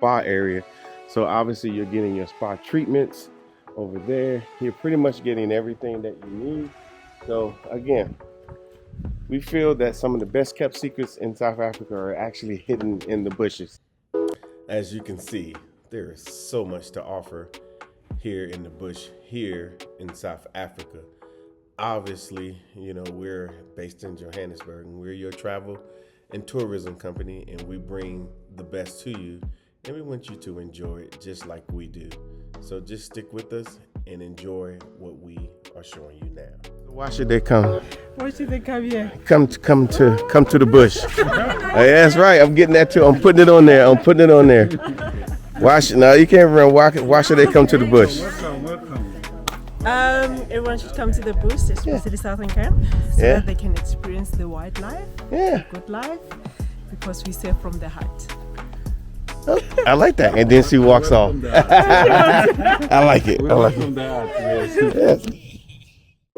spa area. So obviously you're getting your spa treatments over there. You're pretty much getting everything that you need. So again, we feel that some of the best kept secrets in South Africa are actually hidden in the bushes. As you can see, there is so much to offer here in the bush, here in South Africa. Obviously, we're based in Johannesburg and we're your travel and tourism company, and we bring the best to you, and we want you to enjoy it just like we do. So just stick with us and enjoy what we are showing you now. Why should they come? Why should they come here? Come to the bush. Hey, that's right. I'm getting that too. I'm putting it on there. Why should you can't run? Why should they come to the bush? Everyone should come to the bush, especially Southern Cape, so that they can experience the wildlife, good life, because we serve from the heart. I like that. And then she walks off. I like it. Yes.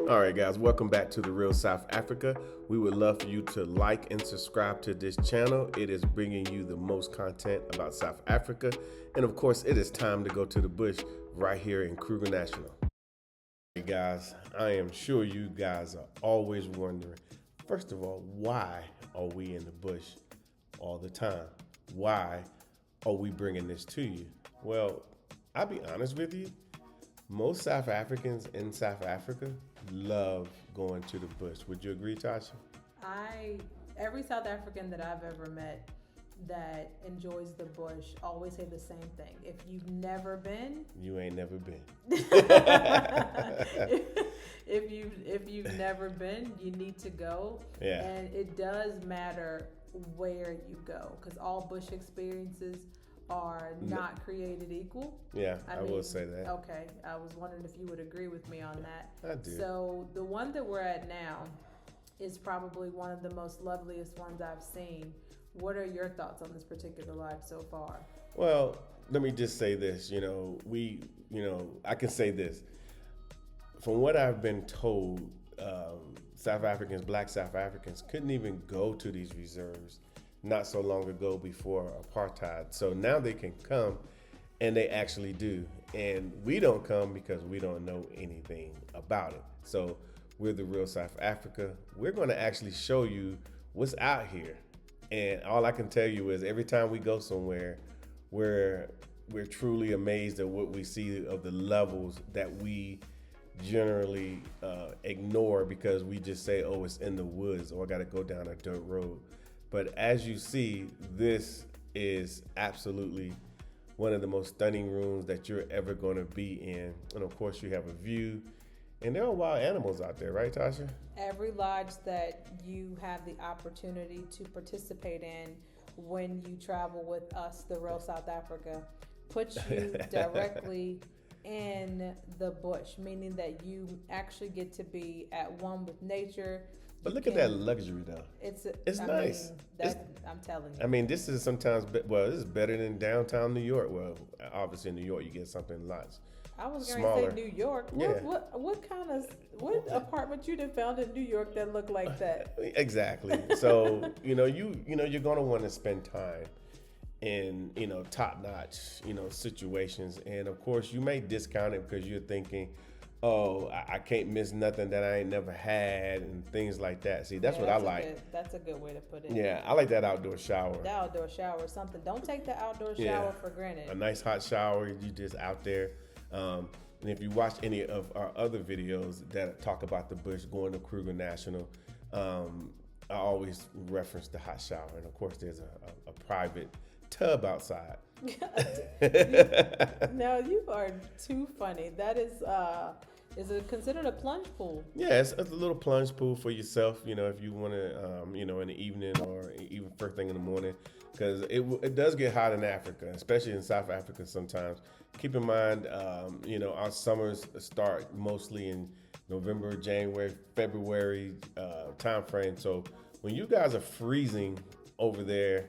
All right, guys, welcome back to The Real South Africa. We would love for you to like and subscribe to this channel. It is bringing you the most content about South Africa. And of course, it is time to go to the bush right here in Kruger National. Hey guys, I am sure you guys are always wondering, first of all, why are we in the bush all the time? Why are we bringing this to you? Well, I'll be honest with you. Most South Africans in South Africa love going to the bush. Would you agree, Tasha? Every South African that I've ever met that enjoys the bush always say the same thing. If you've never been, you ain't never been. if you've never been, you need to go. Yeah. And it does matter where you go, because all bush experiences are not created equal. Yeah, I will say that. Okay, I was wondering if you would agree with me on that. I do. So the one that we're at now is probably one of the most loveliest ones I've seen. What are your thoughts on this particular lodge so far? Well, let me just say this. I can say this. From what I've been told, Black South Africans couldn't even go to these reserves not so long ago before apartheid. So now they can come, and they actually do. And we don't come because we don't know anything about it. So we're the Real South Africa. We're going to actually show you what's out here. And all I can tell you is every time we go somewhere, we're truly amazed at what we see of the levels that we generally ignore because we just say, oh, it's in the woods, or I got to go down a dirt road. But as you see, this is absolutely one of the most stunning rooms that you're ever going to be in. And of course, you have a view. And there are wild animals out there, right, Tasha? Every lodge that you have the opportunity to participate in when you travel with us, the Real South Africa, puts you directly in the bush, meaning that you actually get to be at one with nature. But look at that luxury, though. It's nice. I'm telling you. I mean, this is sometimes, this is better than downtown New York. Well, obviously in New York, you get something lots I was going smaller. to say New York. What apartment you done found in New York that look like that? Exactly. So you're going to want to spend time in top-notch situations, and of course you may discount it because you're thinking, oh, I can't miss nothing that I ain't never had and things like that. See, that's what I like. That's a good way to put it. Yeah, I like that outdoor shower. The outdoor shower is something. Don't take the outdoor shower for granted. A nice hot shower, you just out there. And if you watch any of our other videos that talk about the bush, going to Kruger National, I always reference the hot shower. And of course, there's a private tub outside. No, you are too funny. That is it considered a plunge pool? Yeah, it's a little plunge pool for yourself, if you want to, in the evening or even first thing in the morning, because it does get hot in Africa, especially in South Africa sometimes. Keep in mind, our summers start mostly in November, January, February time frame. So when you guys are freezing over there,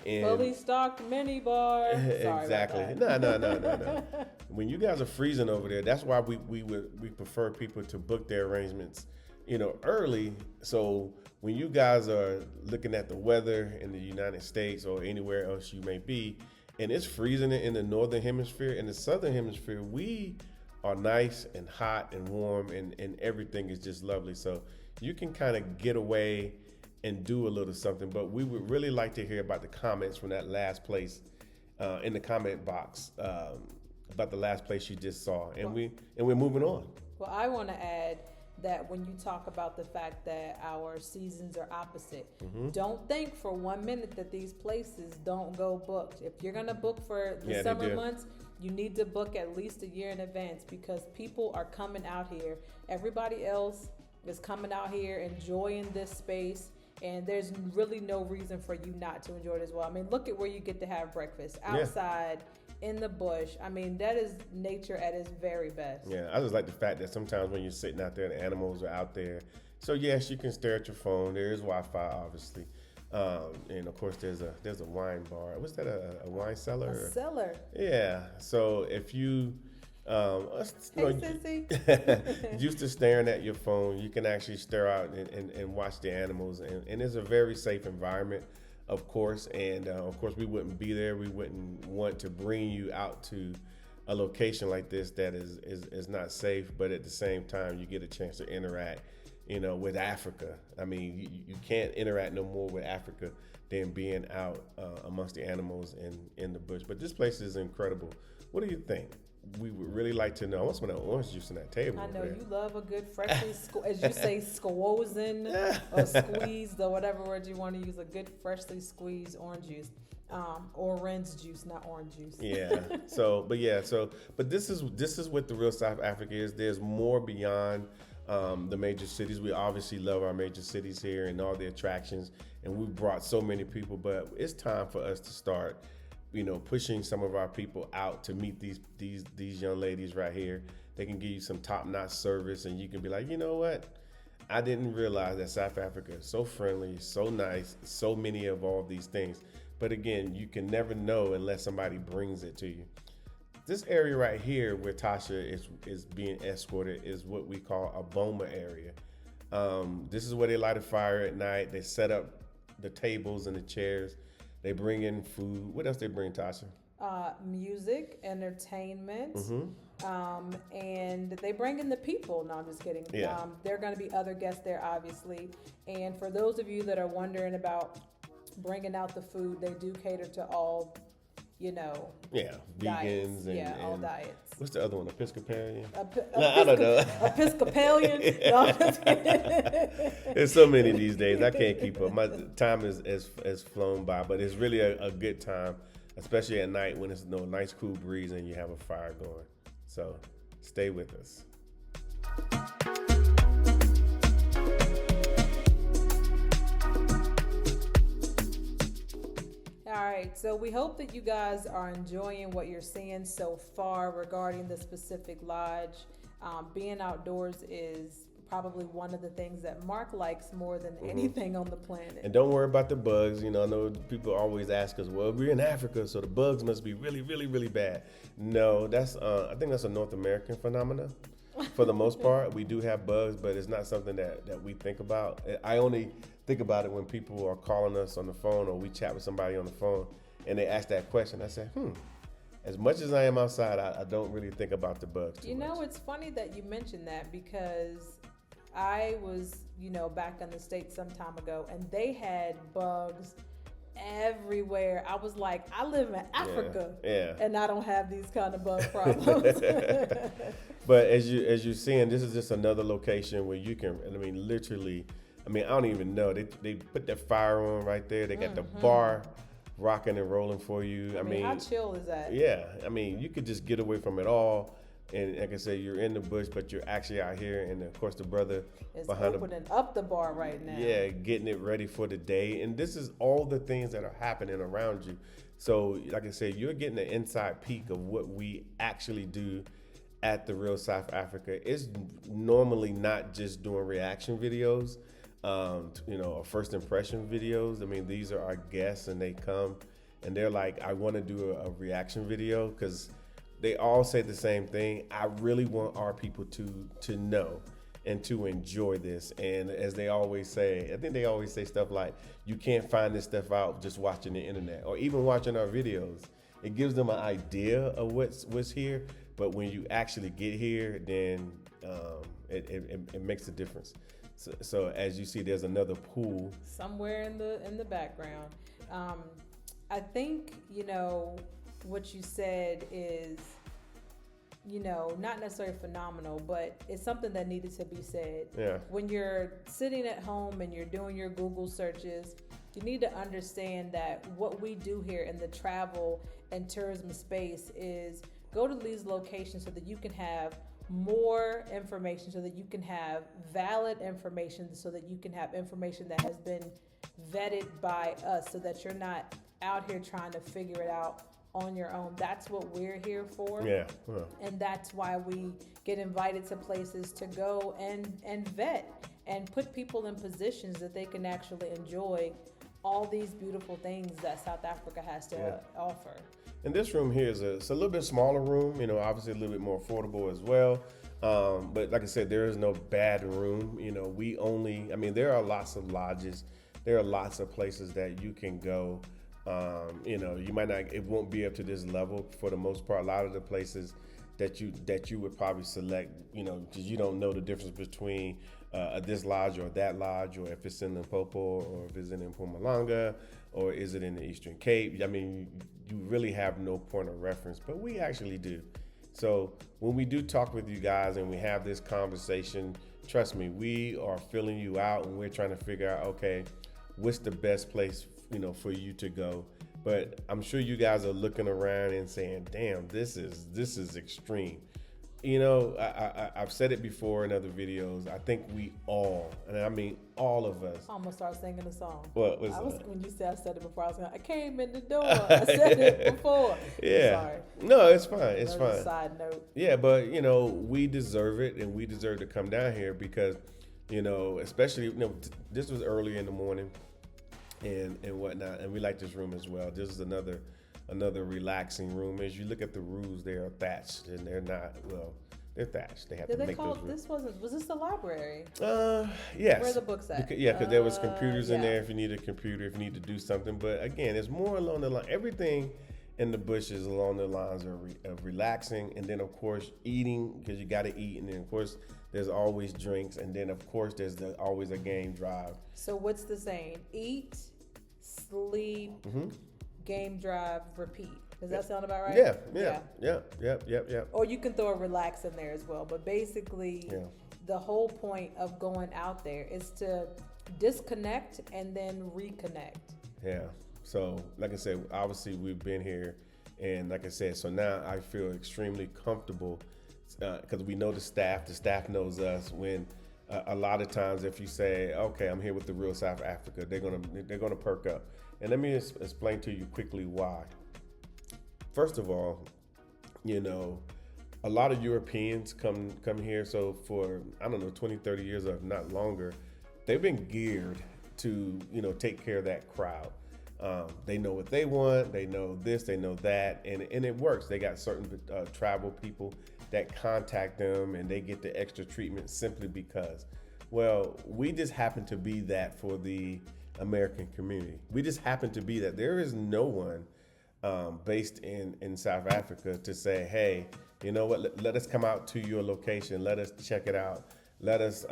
fully stocked mini bar. Exactly. No. When you guys are freezing over there, that's why we prefer people to book their arrangements, early. So when you guys are looking at the weather in the United States or anywhere else you may be, and it's freezing in the northern hemisphere. In the southern hemisphere, we are nice and hot and warm, and everything is just lovely. So you can kind of get away and do a little something. But we would really like to hear about the comments from that last place in the comment box about the last place you just saw, and we're moving on. Well, I want to add that when you talk about the fact that our seasons are opposite, don't think for 1 minute that these places don't go booked. If you're going to book for the summer months, you need to book at least a year in advance, because people are coming out here. Everybody else is coming out here enjoying this space, and there's really no reason for you not to enjoy it as well. I mean, look at where you get to have breakfast outside. In the bush. I mean, that is nature at its very best. Yeah, I just like the fact that sometimes when you're sitting out there, the animals are out there. So yes, you can stare at your phone. There is Wi-Fi, obviously, and of course there's a wine bar. Was that a wine cellar? A cellar. Yeah. So if you, used to staring at your phone, you can actually stare out and watch the animals, and it's a very safe environment. Of course, and of course we wouldn't be there. We wouldn't want to bring you out to a location like this that is not safe, but at the same time you get a chance to interact, with Africa. I mean, you can't interact no more with Africa than being out amongst the animals in the bush. But this place is incredible. What do you think? We would really like to know. I want some of that orange juice on that table. I know you love a good freshly, as you say, squozen or squeezed or whatever word you want to use. A good freshly squeezed orange juice, orange juice, not orange juice. Yeah. But this is what the real South Africa is. There's more beyond the major cities. We obviously love our major cities here and all the attractions, and we've brought so many people. But it's time for us to start, pushing some of our people out to meet these young ladies right here. They can give you some top-notch service, and you can be like, you know what? I didn't realize that South Africa is so friendly, so nice, so many of all these things. But again, you can never know unless somebody brings it to you. This area right here where Tasha is being escorted is what we call a Boma area. This is where they light a fire at night. They set up the tables and the chairs. They bring in food. What else they bring, Tasha? Music, entertainment, and they bring in the people. No, I'm just kidding. Yeah. There are going to be other guests there, obviously. And for those of you that are wondering about bringing out the food, they do cater to all, vegans diets. and all diets. What's the other one? Episcopalian? I don't know. Episcopalian. No, there's so many these days. I can't keep up. My time has flown by, but it's really a good time, especially at night when it's a nice cool breeze and you have a fire going. So stay with us. All right, so we hope that you guys are enjoying what you're seeing so far regarding the specific lodge. Being outdoors is probably one of the things that Mark likes more than anything on the planet. And don't worry about the bugs. I know people always ask us, well, we're in Africa, so the bugs must be really, really, really bad. No, that's I think that's a North American phenomenon. For the most part, we do have bugs, but it's not something that we think about. I only think about it when people are calling us on the phone or we chat with somebody on the phone and they ask that question. I say, as much as I am outside, I don't really think about the bugs too much. It's funny that you mentioned that, because I was, back in the States some time ago, and they had bugs everywhere. I was like, I live in Africa, and I don't have these kind of bug problems. But as you're seeing, this is just another location where you can, literally, I don't even know. They put that fire on right there. They got the bar rocking and rolling for you. How chill is that? Yeah, you could just get away from it all. And like I said, you're in the bush, but you're actually out here. And of course, the brother is opening up the bar right now. Yeah, getting it ready for the day. And this is all the things that are happening around you. So like I said, you're getting an inside peek of what we actually do at the Real South Africa. It's normally not just doing reaction videos, or first impression videos. These are our guests, and they come and they're like, I want to do a reaction video, because they all say the same thing. I really want our people to know and to enjoy this. And as they always say, I think they always say stuff like, you can't find this stuff out just watching the internet or even watching our videos. it gives them an idea of what's here. But when you actually get here, then it makes a difference. So as you see, there's another pool somewhere in the background. I think, what you said is, not necessarily phenomenal, but it's something that needed to be said. Yeah. When you're sitting at home and you're doing your Google searches, you need to understand that what we do here in the travel and tourism space is go to these locations so that you can have more information, so that you can have valid information, so that you can have information that has been vetted by us, so that you're not out here trying to figure it out on your own. That's what we're here for. Yeah. And that's why we get invited to places to go and vet and put people in positions that they can actually enjoy all these beautiful things that South Africa has to offer. And this room here it's a little bit smaller room, obviously a little bit more affordable as well. But like I said, there is no bad room. There are lots of lodges. There are lots of places that you can go. You might not, it won't be up to this level for the most part. A lot of the places that you would probably select, because you don't know the difference between this lodge or that lodge, or if it's in Limpopo or if it's in Mpumalanga or is it in the Eastern Cape. You really have no point of reference, but we actually do. So when we do talk with you guys and we have this conversation, trust me, we are filling you out and we're trying to figure out, okay, what's the best place for you to go. But I'm sure you guys are looking around and saying, damn, this is extreme. I've said it before in other videos. I think we all, and I mean all of us. I almost started singing a song. What was that? When you said I said it before, I came in the door. I said it before. Yeah. Sorry. No, it's fine. It's That fine. was a side note. Yeah, but we deserve it, and we deserve to come down here because, especially this was early in the morning. And whatnot, and we like this room as well. This is another relaxing room. As you look at the roofs, they are thatched, and they're not, they're thatched. They have Did to they make call those it, was this the library? Yes. Where are the books at? Because there was computers in yeah. there if you need a computer, if you need to do something. But again, it's more along the line. Everything in the bush is along the lines of relaxing, and then of course eating, because you got to eat, and then of course there's always drinks, and then of course there's always a game drive. So what's the saying? Eat, sleep, game drive, repeat. Does that sound about right? Yeah. Or you can throw a relax in there as well. But basically, the whole point of going out there is to disconnect and then reconnect. Yeah. So, like I said, obviously we've been here, and like I said, so now I feel extremely comfortable because we know the staff. The staff knows us. When a lot of times, if you say, "Okay, I'm here with the real South Africa," they're gonna perk up. And let me explain to you quickly why. First of all, a lot of Europeans come here. So for 20, 30 years, or not longer, they've been geared to take care of that crowd. They know what they want. They know this. They know that, and it works. They got certain travel people that contact them, and they get the extra treatment simply because, we just happen to be that for the American community. We just happen to be that. There is no one based in South Africa to say, hey, you know what? Let us come out to your location. Let us check it out. Let us,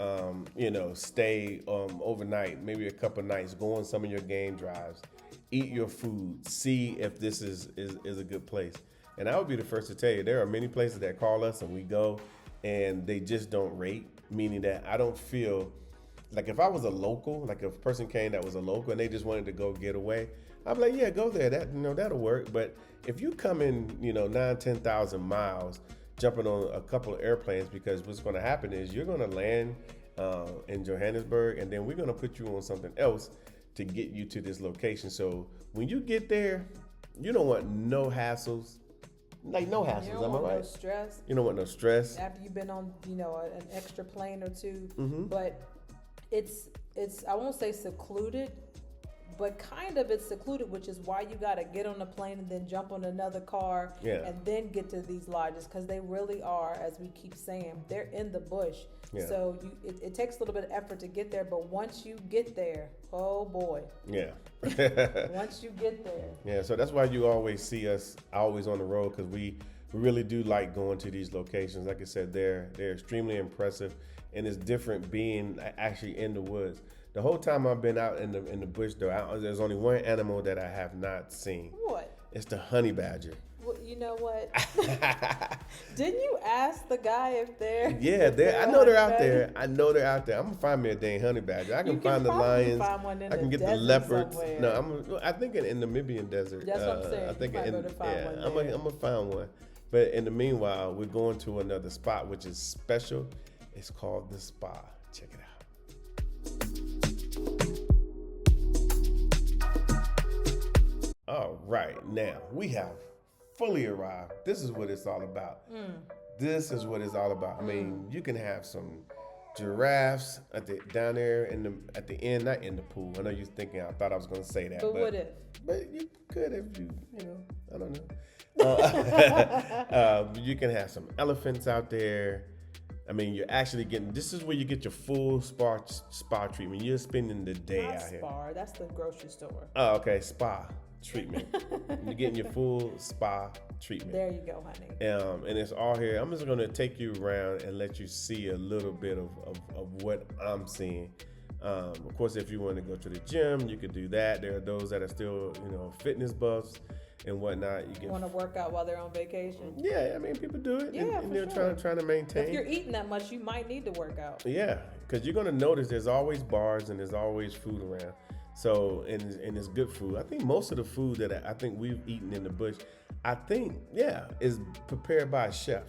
stay overnight, maybe a couple nights. Go on some of your game drives. Eat your food. See if this is a good place. And I would be the first to tell you, there are many places that call us and we go, and they just don't rate. Meaning that I don't feel like, if I was a local, like if a person came that was a local and they just wanted to go get away, I'd be like, yeah, go there. That'll work. But if you come in, 9,000, 10,000 miles, jumping on a couple of airplanes, because what's going to happen is you're going to land in Johannesburg, and then we're going to put you on something else to get you to this location. So when you get there, you don't want no hassles. Like no hassles, You don't am I want right? no stress. You don't want no stress. After you've been on, an extra plane or two. Mm-hmm. But it's I won't say secluded, but kind of it's secluded, which is why you got to get on a plane and then jump on another car and then get to these lodges, because they really are, as we keep saying, they're in the bush. So it takes a little bit of effort to get there, but once you get there, oh boy. Once you get there. So that's why you always see us always on the road, because we really do like going to these locations. Like I said, they're extremely impressive, and it's different being actually in the woods. The whole time I've been out in the bush, though, there's only one animal that I have not seen. What? It's the honey badger. Well, you know what? Didn't you ask the guy if they're? Yeah, I know they're out there. I know they're out there. I'm gonna find me a dang honey badger. I can find the lions. I can get the leopards. Somewhere. No, I think in the Namibian desert. That's what I'm saying. I think I'm gonna find one. But in the meanwhile, we're going to another spot which is special. It's called the Spa. Check it out. All right, now we have fully arrived. This is what it's all about. This is what it's all about. I mean, you can have some giraffes down there at the end, not in the pool. I know you're thinking, I thought I was going to say that. But what if? But you could if you I don't know. You can have some elephants out there. I mean, you're actually this is where you get your full spa treatment. You're spending the day Not out here. Spa, that's the grocery store. Oh, okay, spa treatment. You're getting your full spa treatment. There you go, honey. And it's all here. I'm just gonna take you around and let you see a little bit of what I'm seeing. Of course, if you want to go to the gym, you could do that. There are those that are still, fitness buffs and whatnot. You want to work out while they're on vacation. Yeah, I mean, people do it. Yeah, and they're trying to maintain. If you're eating that much, you might need to work out. Yeah, because you're gonna notice there's always bars and there's always food around. So, and it's good food. I think most of the food that I think we've eaten in the bush, is prepared by a chef.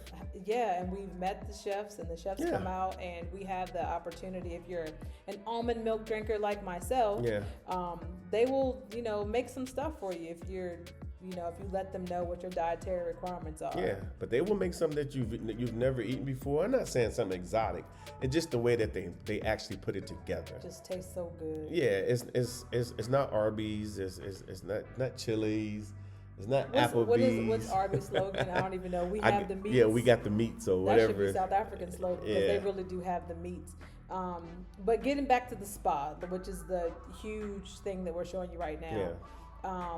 Yeah, and we've met the chefs, and the chefs come out, and we have the opportunity. If you're an almond milk drinker like myself, they will, make some stuff for you if you're, if you let them know what your dietary requirements are. Yeah, but they will make something that you've never eaten before. I'm not saying something exotic. It's just the way that they actually put it together. It just tastes so good. Yeah, it's not Arby's. It's not Chili's. It's not Applebee's. What's Arby's slogan? I don't even know. We have the meats. Yeah, we got the meats or whatever. That should be South African slogan because they really do have the meats. But getting back to the spa, which is the huge thing that we're showing you right now. Yeah.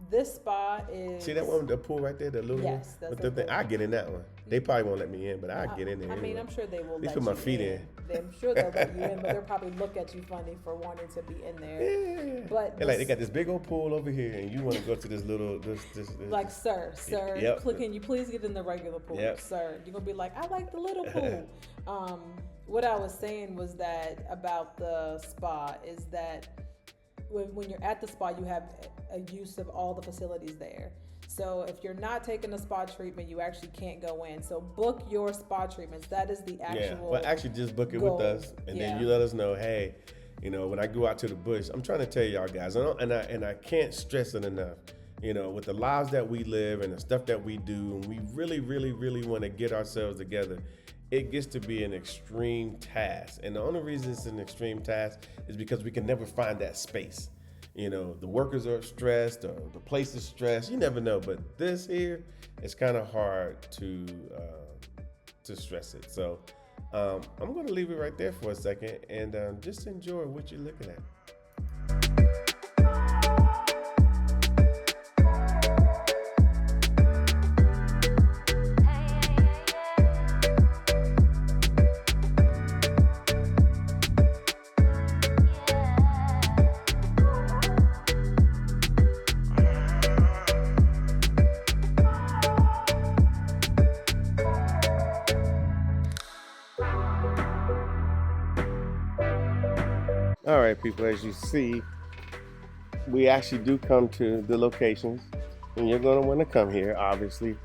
This spa is. See that one with the pool right there, the little one? Yes, that's the thing. I get in that one. They probably won't let me in, but I get in there. I mean, anyway. I'm sure they will. At least put my feet in. I'm sure they'll let you in, but they'll probably look at you funny for wanting to be in there. Yeah. But they got this big old pool over here, and you want to go to this little this. Like, sir, Yep. Can you please get in the regular pool, sir? You're gonna be like, I like the little pool. What I was saying was that about the spa is that when you're at the spa, you have a use of all the facilities there. So if you're not taking a spa treatment, you actually can't go in. So book your spa treatments. That is the actual. Yeah, well, actually, just book it goal. with us, and then you let us know. Hey, when I go out to the bush, I'm trying to tell y'all guys, and I can't stress it enough. With the lives that we live and the stuff that we do, and we really, really, really want to get ourselves together. It gets to be an extreme task. And the only reason it's an extreme task is because we can never find that space. The workers are stressed or the place is stressed. You never know. But this here, it's kind of hard to stress it. So I'm going to leave it right there for a second and just enjoy what you're looking at. All right, people, as you see, we actually do come to the locations, and you're going to want to come here, obviously.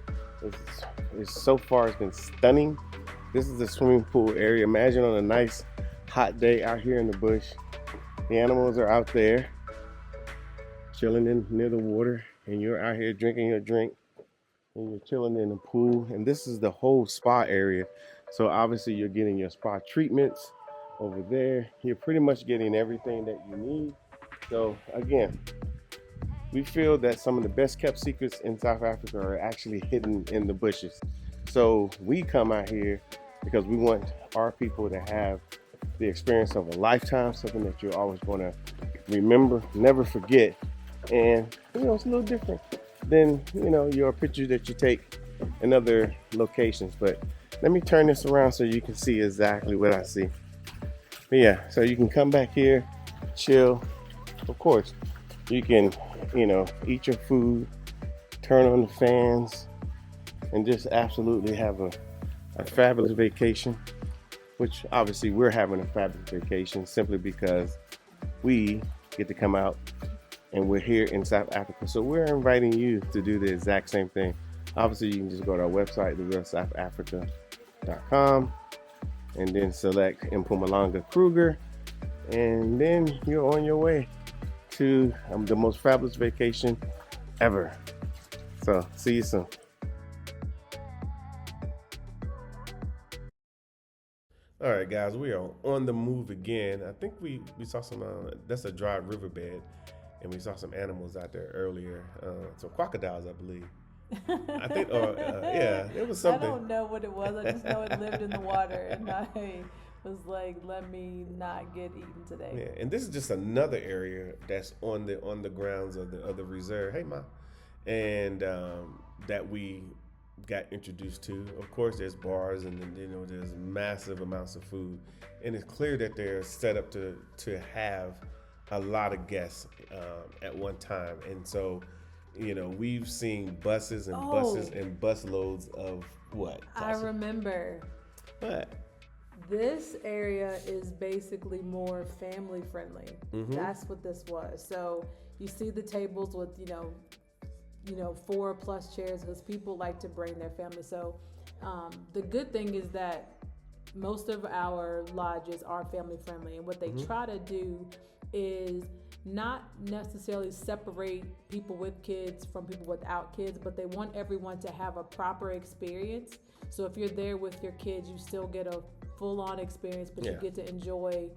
So far, it's been stunning. This is the swimming pool area. Imagine on a nice hot day out here in the bush. The animals are out there chilling near the water, and you're out here drinking your drink, and you're chilling in the pool. And this is the whole spa area. So obviously, you're getting your spa treatments. Over there, you're pretty much getting everything that you need. So again, we feel that some of the best kept secrets in South Africa are actually hidden in the bushes. So we come out here because we want our people to have the experience of a lifetime, something that you're always going to remember, never forget. And, it's a little different than, your pictures that you take in other locations. But let me turn this around so you can see exactly what I see. But yeah, so you can come back here, chill. Of course, you can, eat your food, turn on the fans, and just absolutely have a fabulous vacation, which obviously we're having a fabulous vacation simply because we get to come out and we're here in South Africa. So we're inviting you to do the exact same thing. Obviously, you can just go to our website, therealsouthafrica.com, and then select Mpumalanga Kruger, and then you're on your way to the most fabulous vacation ever. So see you soon. All right, guys, we are on the move again. I think we saw some, that's a dry riverbed, and we saw some animals out there earlier. Some crocodiles, I believe. I think, yeah, it was something. I don't know what it was. I just know it lived in the water, and I was like, let me not get eaten today. Yeah, and this is just another area that's on the grounds of the reserve. Hey, Ma, and that we got introduced to. Of course, there's bars, and then, there's massive amounts of food, and it's clear that they're set up to have a lot of guests at one time, and so. We've seen buses and buses and busloads of what? I remember. What? This area is basically more family friendly. Mm-hmm. That's what this was. So you see the tables with, 4+ chairs because people like to bring their family. So the good thing is that most of our lodges are family friendly. And what they try to do is not necessarily separate people with kids from people without kids, but they want everyone to have a proper experience. So if you're there with your kids, you still get a full-on experience, but you get to enjoy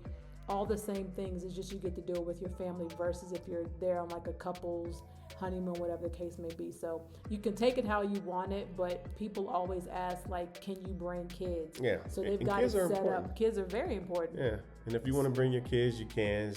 all the same things. It's just you get to do it with your family versus if you're there on like a couple's honeymoon, whatever the case may be. So you can take it how you want it, but people always ask, like, can you bring kids? Yeah. So they've got it set up. Kids are very important. Yeah. And if you want to bring your kids, you can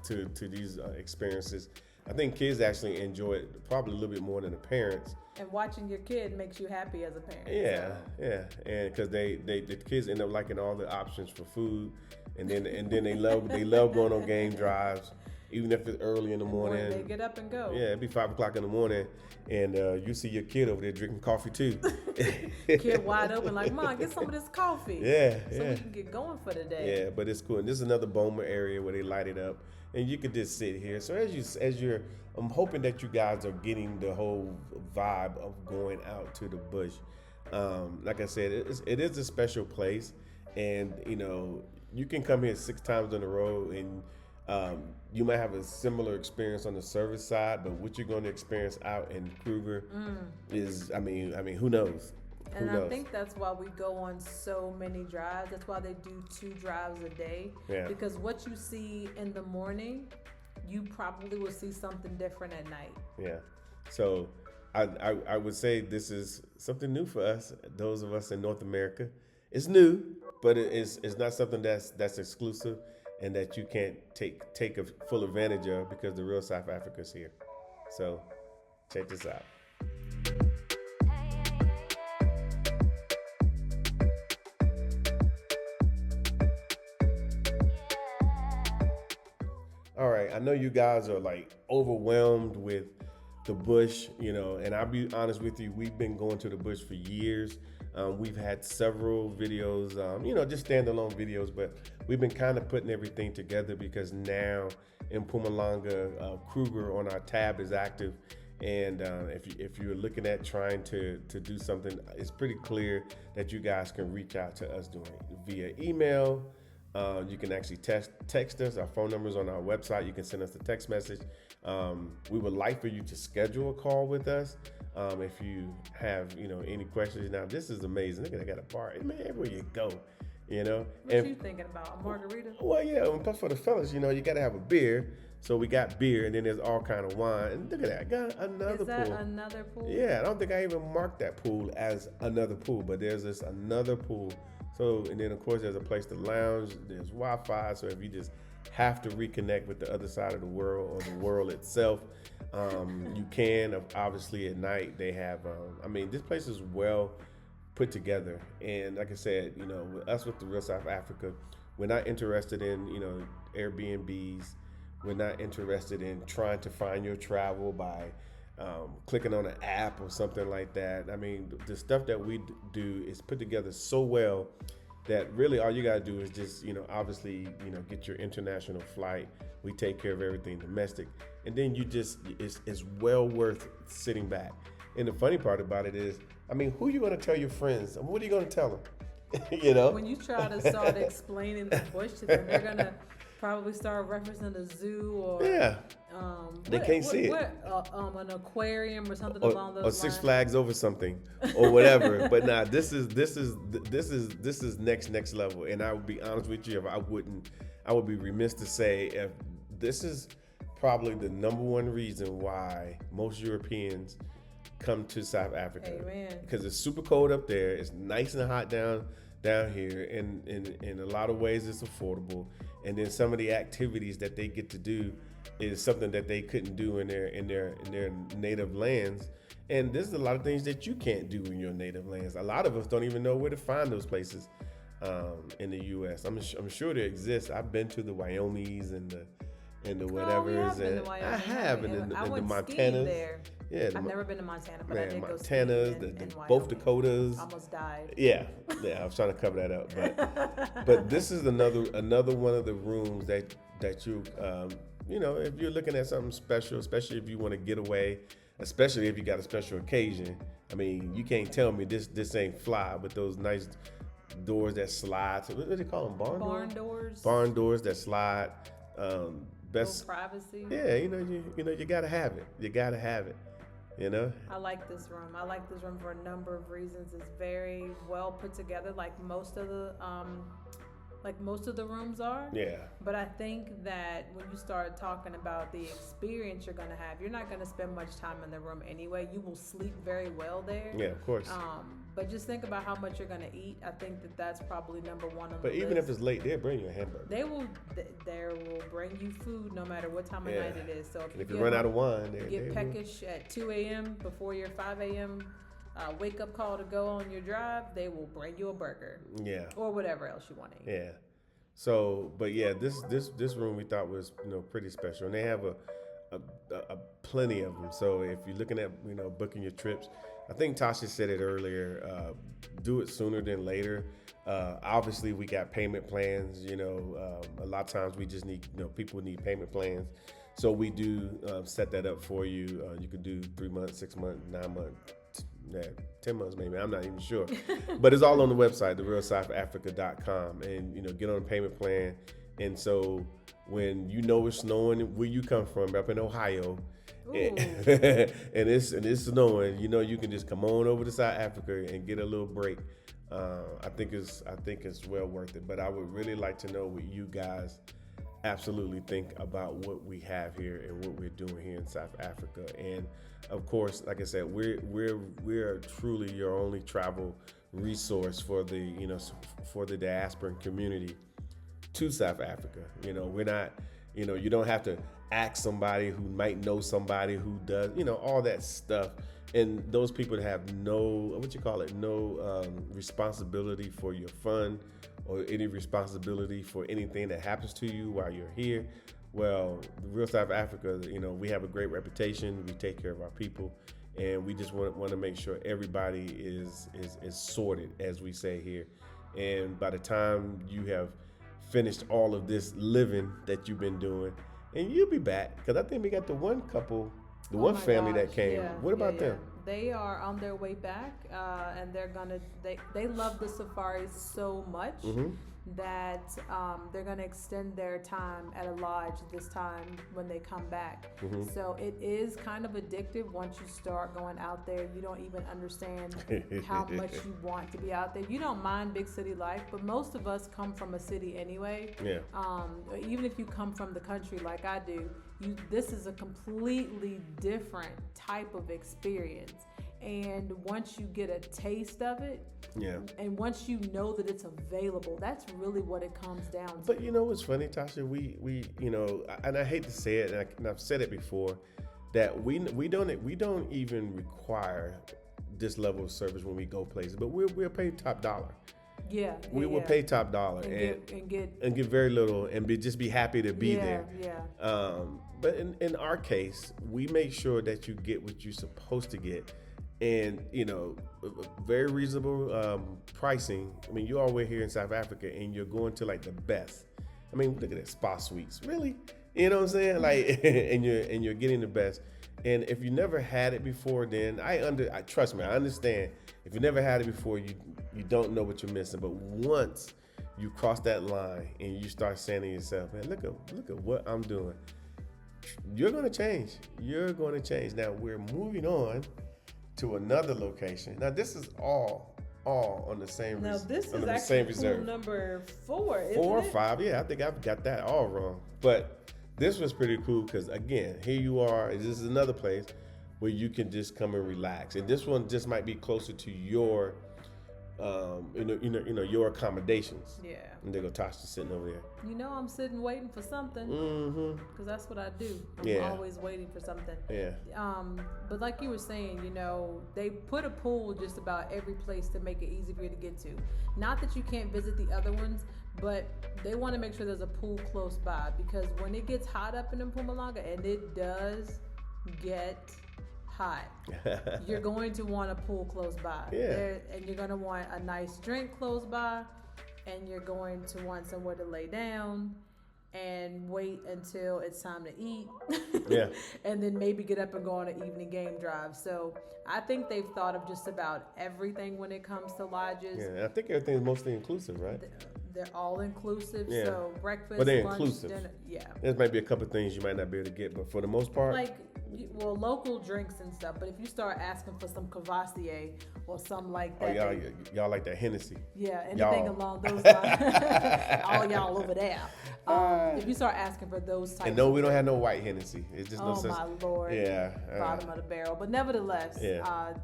to these experiences. I think kids actually enjoy it probably a little bit more than the parents. And watching your kid makes you happy as a parent. Yeah, so. Yeah, and because the kids end up liking all the options for food, and then they love going on game drives, even if it's early in the morning. They get up and go. Yeah, it'd be 5 o'clock in the morning, and you see your kid over there drinking coffee too. Kid wide open, like, Mom, get some of this coffee. Yeah, so we can get going for the day. Yeah, but it's cool. And this is another Boma area where they light it up, and you could just sit here. So as you're, I'm hoping that you guys are getting the whole vibe of going out to the bush. Like I said, it is a special place, and you can come here 6 times in a row, and you might have a similar experience on the service side, but what you're going to experience out in Kruger is, I mean, who knows? And I think that's why we go on so many drives. That's why they do 2 drives a day. Yeah. Because what you see in the morning, you probably will see something different at night. Yeah. So I would say this is something new for us, those of us in North America. It's new, but it's not something that's exclusive and that you can't take a full advantage of because the real South Africa's here. So check this out. All right, I know you guys are like overwhelmed with the bush, and I'll be honest with you, we've been going to the bush for years. We've had several videos, just standalone videos, but we've been kind of putting everything together because now in Mpumalanga, Kruger on our tab is active. And if you're looking at trying to do something, it's pretty clear that you guys can reach out to us via email. You can actually text us. Our phone number is on our website. You can send us a text message. We would like for you to schedule a call with us. If you have, any questions. Now, this is amazing. Look at, I got a bar. Man, everywhere you go, What you thinking about? A margarita? Well, yeah. And plus for the fellas, you got to have a beer. So we got beer, and then there's all kind of wine. And look at that, got another pool. Is that another pool? Yeah, I don't think I even marked that pool as another pool, but there's this another pool. So, and then of course there's a place to lounge. There's Wi-Fi, so if you just have to reconnect with the other side of the world or the world itself, you can. Obviously at night they have. I mean, this place is well put together, and like I said, you know, with us with the Real South Africa, we're not interested in, you know, Airbnbs. We're not interested in trying to find your travel by clicking on an app or something like that. I mean, the stuff that we do is put together so well that really all you gotta do is just, you know, obviously, you know, get your international flight. We take care of everything domestic, and then you just, it's well worth sitting back. And the funny part about it is, I mean, who you gonna tell your friends? I mean, what are you gonna tell them? You know, when you try to start explaining the bush to them, they're gonna probably start referencing the zoo or they can't see it. An aquarium or something along those lines. Or Six Flags over something or whatever. But nah, this is next level. And I would be honest with you, if I would be remiss to say if this is probably the number one reason why most Europeans come to South Africa. Amen. Because it's super cold up there. It's nice and hot down here, and in a lot of ways it's affordable. And then some of the activities that they get to do is something that they couldn't do in their native lands. And there's a lot of things that you can't do in your native lands. A lot of us don't even know where to find those places in the U.S. I'm sure they exist. I've been to the Wyomings and the whatevers, and I have, and the Montanas. There. Yeah, I've never been to Montana, but I did go Montanas, in both Dakotas. Almost died. Yeah, I was trying to cover that up, but this is another one of the rooms that you you know, if you're looking at something special, especially if you want to get away, especially if you got a special occasion. I mean, you can't tell me this ain't fly with those nice doors that slide. So what do they call them? Barn doors. Barn doors that slide. Best privacy. Yeah, you know, you gotta have it. You gotta have it. You know, I like this room. I like this room for a number of reasons. It's very well put together, like most of the rooms are. Yeah. But I think that when you start talking about the experience you're gonna have, you're not gonna spend much time in the room anyway. You will sleep very well there. Yeah, of course. But just think about how much you're gonna eat. I think that's probably number one on the list. But even if it's late, they'll bring you a hamburger. They will bring you food no matter what time of night it is. So if you run out of wine, you get peckish at 2 a.m. before your 5 a.m. Wake up call to go on your drive, they will bring you a burger. Yeah. Or whatever else you want to eat. Yeah. So, but yeah, this room we thought was, you know, pretty special, and they have a plenty of them. So if you're looking at, you know, booking your trips, I think Tasha said it earlier, do it sooner than later. Obviously we got payment plans, you know, a lot of times we just need, you know, people need payment plans. So we do set that up for you. You can do 3 months, 6 months, 9 months, 10 months maybe, I'm not even sure. But it's all on the website, therealsouthafrica.com, and, you know, get on a payment plan. And so when you know it's snowing where you come from, up in Ohio, and it's snowing, you know, you can just come on over to South Africa and get a little break. I think it's well worth it. But I would really like to know what you guys absolutely think about what we have here and what we're doing here in South Africa. And of course, like I said, we're truly your only travel resource for the, you know, for the diasporan community to South Africa. You know, we're not, you know, you don't have to ask somebody who might know somebody who does, you know, all that stuff. And those people have no responsibility for your fund or any responsibility for anything that happens to you while you're here. Well, the Real South Africa, you know, we have a great reputation. We take care of our people, and we just want to make sure everybody is sorted, as we say here. And by the time you have finished all of this living that you've been doing, and you'll be back, because I think we got the one couple, one family that came. What about them? They are on their way back, and they love the safari so much that they're gonna extend their time at a lodge this time when they come back. So it is kind of addictive once you start going out there. You don't even understand how much you want to be out there. You don't mind big city life, but most of us come from a city anyway. Even if you come from the country like I do, this is a completely different type of experience. And once you get a taste of it, and once you know that it's available, that's really what it comes down to. But you know what's funny, Tasha? We and I hate to say it, and I've said it before, that we don't even require this level of service when we go places, but we'll pay top dollar. We will pay top dollar and get very little and just be happy to be there. But in our case, we make sure that you get what you're supposed to get. And, very reasonable pricing. I mean, you're all the way here in South Africa and you're going to like the best. I mean, look at that, spa suites. Really? You know what I'm saying? Like, and you're getting the best. And if you never had it before, then trust me, I understand. If you never had it before, you don't know what you're missing. But once you cross that line and you start saying to yourself, man, look at what I'm doing, you're going to change. You're going to change. Now we're moving on to another location. Now this is all on the same. Now this is the actually same pool reserve. number 4, isn't 4 or it? 5. Yeah, I think I've got that all wrong. But this was pretty cool because again, here you are. This is another place where you can just come and relax. And this one just might be closer to your, your accommodations. Yeah. And there go Tasha sitting over there. I'm sitting waiting for something. Because that's what I do. I'm always waiting for something. Yeah. But like you were saying, they put a pool just about every place to make it easy for you to get to. Not that you can't visit the other ones, but they want to make sure there's a pool close by, because when it gets hot up in Mpumalanga, and it does get hot, you're going to want a pool close by. And you're going to want a nice drink close by, and you're going to want somewhere to lay down and wait until it's time to eat. And then maybe get up and go on an evening game drive. So I think they've thought of just about everything when it comes to lodges. Yeah, I think everything's mostly inclusive, right? They're all inclusive. Yeah. So breakfast, but they're lunch, inclusive. dinner. Yeah. There might be a couple of things you might not be able to get, but for the most part, local drinks and stuff. But if you start asking for some Cavassier or something like that, y'all like that Hennessy. Yeah, anything along those lines. All y'all over there. If you start asking for those types. And no, we don't have no white Hennessy. It's just no sense. Oh my Lord. Yeah. Bottom of the barrel. But nevertheless,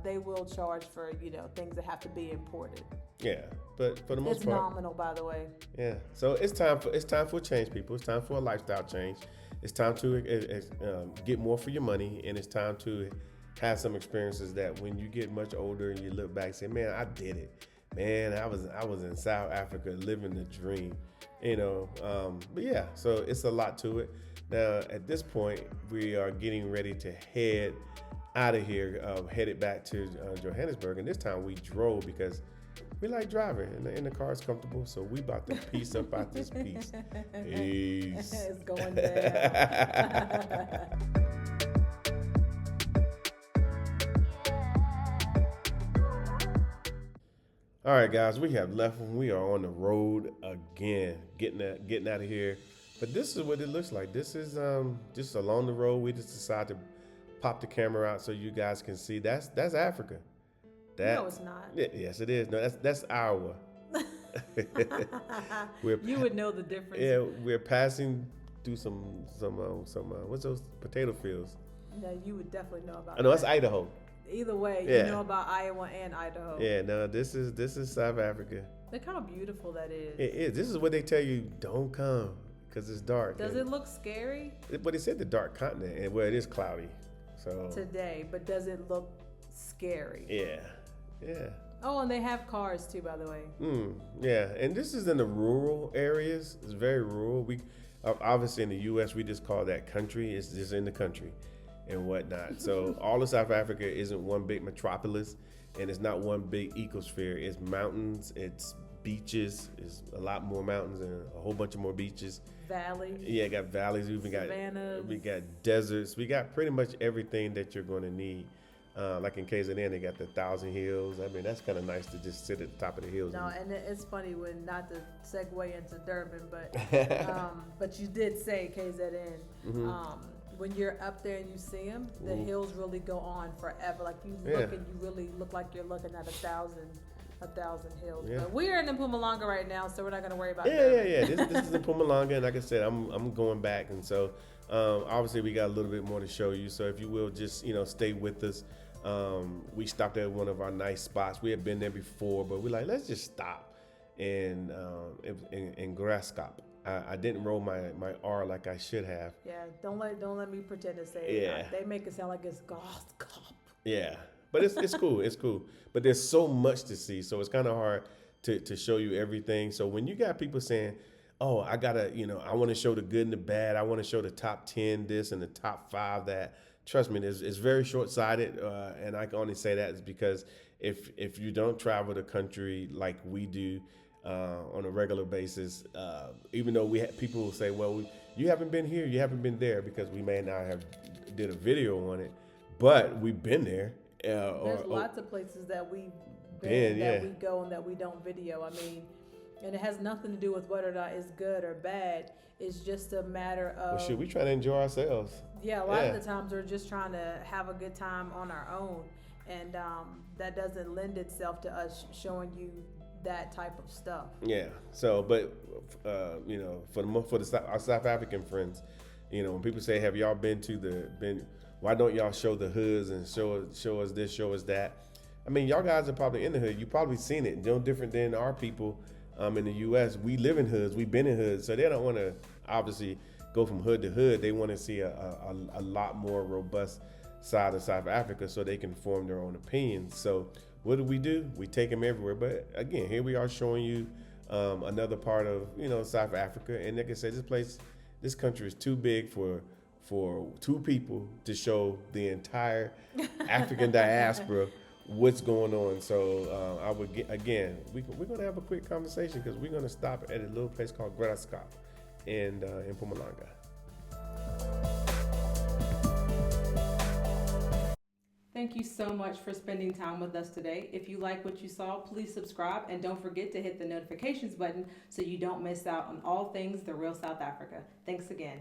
they will charge for things that have to be imported. Yeah, but for the most it's part, nominal, by the way. Yeah, so it's time for a change, people. It's time for a lifestyle change. It's time to get more for your money, and it's time to have some experiences that when you get much older and you look back, say, "Man, I did it. Man, I was in South Africa living the dream." But yeah, so it's a lot to it. Now, at this point, we are getting ready to head out of here, headed back to Johannesburg, and this time we drove because we like driving, and the car is comfortable, so we about to piece up out this piece. Peace. It's going down. All right, guys, we have left when we are on the road again, getting out of here. But this is what it looks like. This is just along the road. We just decided to pop the camera out so you guys can see. That's Africa. No, it's not. Yes, it is. No, that's our. You would know the difference. Yeah, we're passing through some what's those potato fields? Yeah, you would definitely know about. I know that's Idaho. Either way, you know about Iowa and Idaho. Yeah, no, this is South Africa. Look how beautiful that is. It is. This is what they tell you: don't come because it's dark. Does it look scary? But it said the dark continent, and well, it is cloudy. So today, but does it look scary? Yeah. Oh, and they have cars too, by the way. Yeah, and this is in the rural areas. It's very rural. We obviously in the U.S. we just call that country. It's just in the country and whatnot. So all of South Africa isn't one big metropolis, and it's not one big ecosphere. It's mountains. It's beaches. It's a lot more mountains and a whole bunch of more beaches. Valleys. Yeah, got valleys. We got deserts. We got pretty much everything that you're going to need. Like in KZN, they got the 1,000 hills. I mean, that's kind of nice to just sit at the top of the hills. No, and it's funny when, not to segue into Durban, but but you did say KZN. When you're up there and you see them, the hills really go on forever. Like you look and you really look like you're looking at 1,000 hills. Yeah. But we're in Mpumalanga right now, so we're not going to worry about that. Yeah. This is in Mpumalanga, and like I said, I'm going back, and so Obviously, we got a little bit more to show you. So if you will, just stay with us. We stopped at one of our nice spots. We had been there before, but we're like, let's just stop in Graskop. I didn't roll my R like I should have. Yeah, don't let me pretend to say it. Yeah. They make it sound like it's Graskop. Yeah, but it's cool. It's cool. But there's so much to see, so it's kind of hard to show you everything. So when you got people saying, "Oh, I gotta," I want to show the good and the bad. I want to show the top 10 this and the top 5 that. Trust me, it's very short-sighted, and I can only say that is because if you don't travel the country like we do on a regular basis, even though people will say, "Well, you haven't been here, you haven't been there," because we may not have did a video on it, but we've been there. There's lots of places that we've been that we go and that we don't video. I mean, and it has nothing to do with whether or not it's good or bad. It's just a matter of. Well, we try to enjoy ourselves. Yeah, a lot of the times we're just trying to have a good time on our own, and that doesn't lend itself to us showing you that type of stuff. Yeah. So, but for our South African friends, when people say, "Have y'all been why don't y'all show the hoods and show us this, show us that?" I mean, y'all guys are probably in the hood. You probably seen it. No different than our people in the U.S. We live in hoods. We've been in hoods, so they don't want to obviously go from hood to hood. They want to see a lot more robust side of South Africa so they can form their own opinions. So what do? We take them everywhere. But again, here we are showing you another part of South Africa, and like I said, this country is too big for 2 people to show the entire African diaspora what's going on. So I would we're gonna have a quick conversation because we're gonna stop at a little place called Graskop in Mpumalanga. Thank you so much for spending time with us today. If you like what you saw, please subscribe and don't forget to hit the notifications button so you don't miss out on all things the real South Africa. Thanks again.